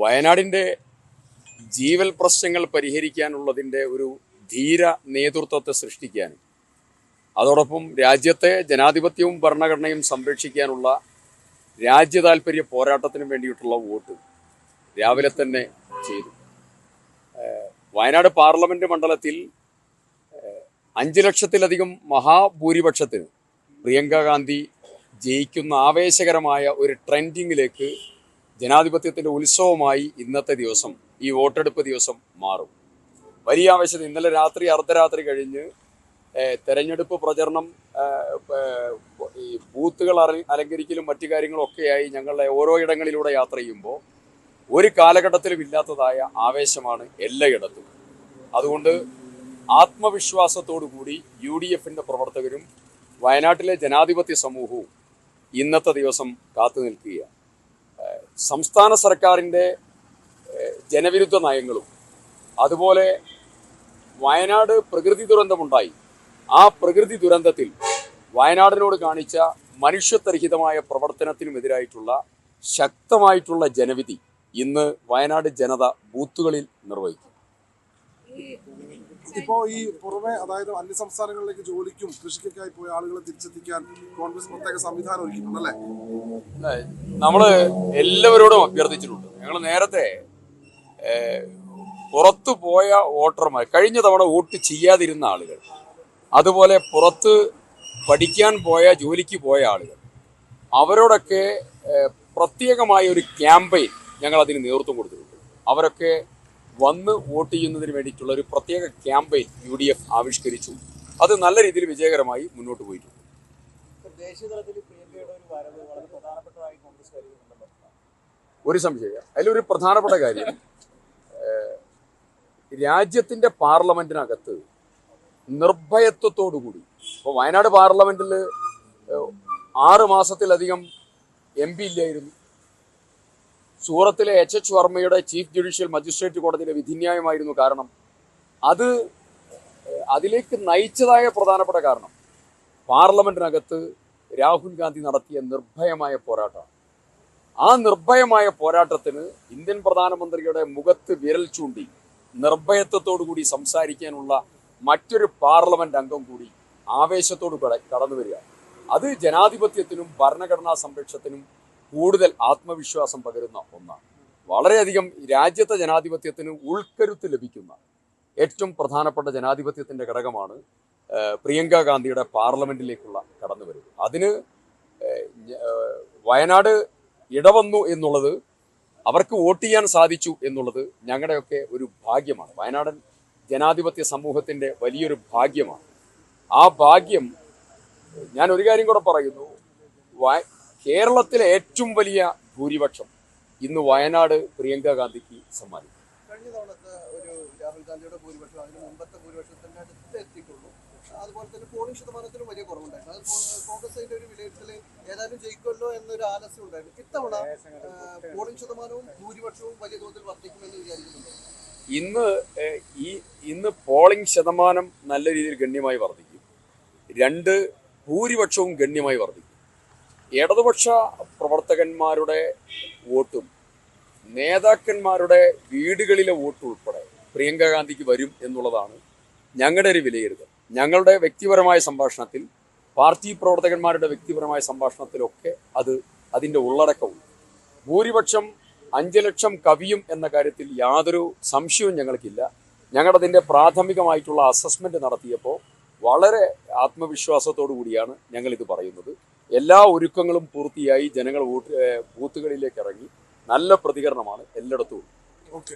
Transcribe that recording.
വയനാടിൻ്റെ ജീവൽ പ്രശ്നങ്ങൾ പരിഹരിക്കാനുള്ളതിൻ്റെ ഒരു ധീര നേതൃത്വത്തെ സൃഷ്ടിക്കാനും അതോടൊപ്പം രാജ്യത്തെ ജനാധിപത്യവും ഭരണഘടനയും സംരക്ഷിക്കാനുള്ള രാജ്യതാൽപര്യ പോരാട്ടത്തിനും വേണ്ടിയിട്ടുള്ള വോട്ട് രാവിലെ തന്നെ ചെയ്തു. വയനാട് പാർലമെന്റ് മണ്ഡലത്തിൽ 5 ലക്ഷത്തിലധികം മഹാഭൂരിപക്ഷത്തിന് പ്രിയങ്ക ഗാന്ധി ജയിക്കുന്ന ആവേശകരമായ ഒരു ട്രെൻഡിങ്ങിലേക്ക് ജനാധിപത്യത്തിൻ്റെ ഉത്സവമായി ഇന്നത്തെ ദിവസം, ഈ വോട്ടെടുപ്പ് ദിവസം മാറും. വലിയ ആവേശം. ഇന്നലെ രാത്രി അർദ്ധരാത്രി കഴിഞ്ഞ് തെരഞ്ഞെടുപ്പ് പ്രചരണം, ഈ ബൂത്തുകൾ അലങ്കരിക്കലും മറ്റു കാര്യങ്ങളും ഒക്കെയായി ഞങ്ങളുടെ ഓരോ ഇടങ്ങളിലൂടെ യാത്ര ചെയ്യുമ്പോൾ ഒരു കാലഘട്ടത്തിലും ഇല്ലാത്തതായ ആവേശമാണ് എല്ലായിടത്തും. അതുകൊണ്ട് ആത്മവിശ്വാസത്തോടു കൂടി UDFന്റെ പ്രവർത്തകരും വയനാട്ടിലെ ജനാധിപത്യ സമൂഹവും ഇന്നത്തെ ദിവസം കാത്തു നിൽക്കുകയാണ്. സംസ്ഥാന സർക്കാരിൻ്റെ ജനവിരുദ്ധ നയങ്ങളും അതുപോലെ വയനാട് പ്രകൃതി ദുരന്തമുണ്ടായി, ആ പ്രകൃതി ദുരന്തത്തിൽ വയനാടിനോട് കാണിച്ച മനുഷ്യത്വരഹിതമായ പ്രവർത്തനത്തിനുമെതിരായിട്ടുള്ള ശക്തമായിട്ടുള്ള ജനവിധി ഇന്ന് വയനാട് ജനത ബൂത്തുകളിൽ നിർവഹിക്കും. ഇപ്പോൾ ഈ പുറമെ, അതായത് അന്യ സംസ്ഥാനങ്ങളിലേക്ക് ജോലിക്കും കൃഷിക്കൊക്കെയായി പോയ ആളുകളെ തിരിച്ചെത്തിക്കാൻ കോൺഗ്രസ് പ്രത്യേക സംവിധാനം ഒരുക്കിയിട്ടുണ്ടല്ലേ? നമ്മള് എല്ലാവരോടും അഭ്യർത്ഥിച്ചിട്ടുണ്ട്. ഞങ്ങൾ നേരത്തെ പുറത്തു പോയ വോട്ടർമാർ, കഴിഞ്ഞ തവണ വോട്ട് ചെയ്യാതിരുന്ന ആളുകൾ, അതുപോലെ പുറത്ത് പഠിക്കാൻ പോയ, ജോലിക്ക് പോയ ആളുകൾ, അവരോടൊക്കെ പ്രത്യേകമായ ഒരു ക്യാമ്പയിൻ ഞങ്ങൾ അതിന് നേതൃത്വം കൊടുത്തിട്ടുണ്ട്. അവരൊക്കെ വന്ന് വോട്ട് ചെയ്യുന്നതിന് വേണ്ടിയിട്ടുള്ള ഒരു പ്രത്യേക ക്യാമ്പയിൻ UDF ആവിഷ്കരിച്ചു. അത് നല്ല രീതിയിൽ വിജയകരമായി മുന്നോട്ട് പോയിട്ടുണ്ട്. ഒരു സംശയം, അതിലൊരു പ്രധാനപ്പെട്ട കാര്യം, രാജ്യത്തിൻ്റെ പാർലമെന്റിനകത്ത് നിർഭയത്വത്തോടുകൂടി, ഇപ്പോൾ വയനാട് പാർലമെന്റിൽ 6 മാസത്തിലധികം MP ഇല്ലായിരുന്നു. സൂറത്തിലെ HH വർമ്മയുടെ ചീഫ് ജുഡീഷ്യൽ മജിസ്ട്രേറ്റ് കോടതിയിലെ വിധിന്യായമായിരുന്നു കാരണം. അതിലേക്ക് നയിച്ചതായ പ്രധാനപ്പെട്ട കാരണം പാർലമെന്റിനകത്ത് രാഹുൽ ഗാന്ധി നടത്തിയ നിർഭയമായ പോരാട്ടമാണ്. ആ നിർഭയമായ പോരാട്ടത്തിന് ഇന്ത്യൻ പ്രധാനമന്ത്രിയുടെ മുഖത്ത് വിരൽ ചൂണ്ടി നിർഭയത്വത്തോടുകൂടി സംസാരിക്കാനുള്ള മറ്റൊരു പാർലമെന്റ് അംഗം കൂടി ആവേശത്തോട് കടന്നു വരിക. അത് ജനാധിപത്യത്തിനും ഭരണഘടനാ സംരക്ഷണത്തിനും കൂടുതൽ ആത്മവിശ്വാസം പകരുന്ന ഒന്നാണ്. വളരെയധികം രാജ്യത്തെ ജനാധിപത്യത്തിന് ഉൾക്കരുത്ത് ലഭിക്കുന്ന ഏറ്റവും പ്രധാനപ്പെട്ട ജനാധിപത്യത്തിൻ്റെ ഘടകമാണ് പ്രിയങ്ക ഗാന്ധിയുടെ പാർലമെന്റിലേക്കുള്ള കടന്നുവരവ്. അതിന് വയനാട് ഇടവന്നു എന്നുള്ളത്, അവർക്ക് വോട്ട് ചെയ്യാൻ സാധിച്ചു എന്നുള്ളത് ഞങ്ങളുടെയൊക്കെ ഒരു ഭാഗ്യമാണ്. വയനാടൻ ജനാധിപത്യ സമൂഹത്തിൻ്റെ വലിയൊരു ഭാഗ്യമാണ്. ആ ഭാഗ്യം, ഞാൻ ഒരു കാര്യം കൂടെ പറയുന്നു, കേരളത്തിലെ ഏറ്റവും വലിയ ഭൂരിപക്ഷം ഇന്ന് വയനാട് പ്രിയങ്ക ഗാന്ധിക്ക് സമ്മാനിക്കും. കഴിഞ്ഞ തവണത്തെ ഒരു രാഹുൽ ഗാന്ധിയുടെ ഭൂരിപക്ഷം അതിന് മുമ്പത്തെ ഭൂരിപക്ഷത്തിന്റെ അടുത്ത് എത്തിയിട്ടുള്ളൂ. അതുപോലെ തന്നെ പോളിംഗ് ശതമാനത്തിലും വലിയ കുറവുണ്ടായിരുന്നു. അത് കോൺഗ്രസിന്റെ ഒരു വിലയിരുത്തൽ ഏതായാലും ജയിക്കുമല്ലോ എന്നൊരു ആലസ്യം ഉണ്ടായിരുന്നു. ഇത്തവണ പോളിംഗ് ശതമാനവും ഭൂരിപക്ഷവും വലിയ തോതിൽ വർദ്ധിക്കുമെന്ന് വിചാരിക്കുന്നുണ്ട്. ഇന്ന് പോളിംഗ് ശതമാനം നല്ല രീതിയിൽ ഗണ്യമായി വർദ്ധിക്കും. 2, ഭൂരിപക്ഷവും ഗണ്യമായി വർദ്ധിക്കും. ഇടതുപക്ഷ പ്രവർത്തകന്മാരുടെ വോട്ടും നേതാക്കന്മാരുടെ വീടുകളിലെ വോട്ടും ഉൾപ്പെടെ പ്രിയങ്ക ഗാന്ധിക്ക് വരും എന്നുള്ളതാണ് ഞങ്ങളുടെ ഒരു വിലയിരുത്തൽ. ഞങ്ങളുടെ വ്യക്തിപരമായ സംഭാഷണത്തിൽ, പാർട്ടി പ്രവർത്തകന്മാരുടെ വ്യക്തിപരമായ സംഭാഷണത്തിലൊക്കെ അതിൻ്റെ ഉള്ളടക്കവും. ഭൂരിപക്ഷം 5 ലക്ഷം കവിയും എന്ന കാര്യത്തിൽ യാതൊരു സംശയവും ഞങ്ങൾക്കില്ല. ഞങ്ങളതിൻ്റെ പ്രാഥമികമായിട്ടുള്ള അസസ്മെന്റ് നടത്തിയപ്പോൾ വളരെ ആത്മവിശ്വാസത്തോടു കൂടിയാണ് ഞങ്ങളിത് പറയുന്നത്. എല്ലാ ഒരുക്കങ്ങളും പൂർത്തിയായി. ജനങ്ങൾ ബൂത്തുകളിലേക്ക് ഇറങ്ങി. നല്ല പ്രതികരണമാണ് എല്ലായിടത്തും. ഓക്കെ.